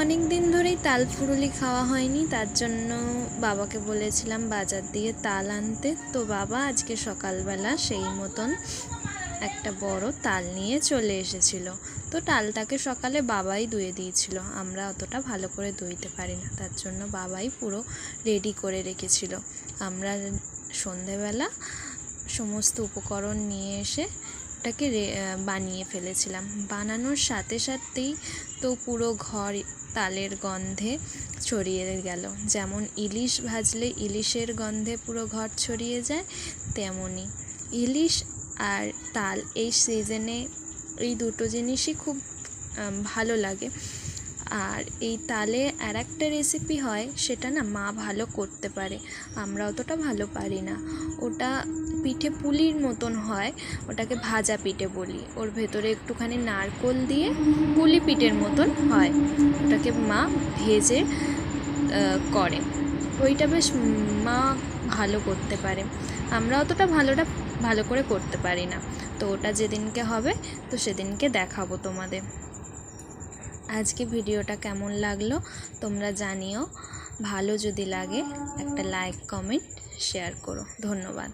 অনেক দিন ধরেই তাল ফুরুলি খাওয়া হয়নি, তার জন্য বাবাকে বলেছিলাম বাজার দিয়ে তাল আনতে। তো বাবা আজকে সকালবেলা সেই মতন একটা বড় তাল নিয়ে চলে এসেছিল। তো তালটাকে সকালে বাবাই ধুয়ে দিয়েছিল, আমরা অতটা ভালো করে ধুইতে পারি না, তার জন্য বাবাই পুরো রেডি করে রেখেছিল। আমরা সন্ধেবেলা সমস্ত উপকরণ নিয়ে এসে ওটাকে বানিয়ে ফেলেছিলাম। বানানোর সাথে সাথেই তো পুরো ঘর তালের গন্ধে ছড়িয়ে গেল। যেমন ইলিশ ভাজলে ইলিশের গন্ধে পুরো ঘর ছড়িয়ে যায়, তেমনই ইলিশ আর তাল এই সিজনে এই দুটো জিনিসই খুব ভালো লাগে। আর এই তালে আর একটা রেসিপি হয়, সেটা না মা ভালো করতে পারে, আমরা অতটা ভালো পারি না। ওটা পিঠে পুলির মতন হয়, ওটাকে ভাজা পিঠে বলি। ওর ভেতরে একটুখানি নারকোল দিয়ে পুলি পিঠের মতন হয়, ওটাকে মা ভেজে করে। ওইটা বেশ মা ভালো করতে পারে, আমরা অতটা ভালো করে করতে পারি না। তো ওটা যেদিনকে হবে তো সেদিনকে দেখাবো তোমাদের। আজকে ভিডিওটা কেমন লাগলো তোমরা জানিও, ভালো যদি লাগে একটা লাইক কমেন্ট শেয়ার করো। ধন্যবাদ।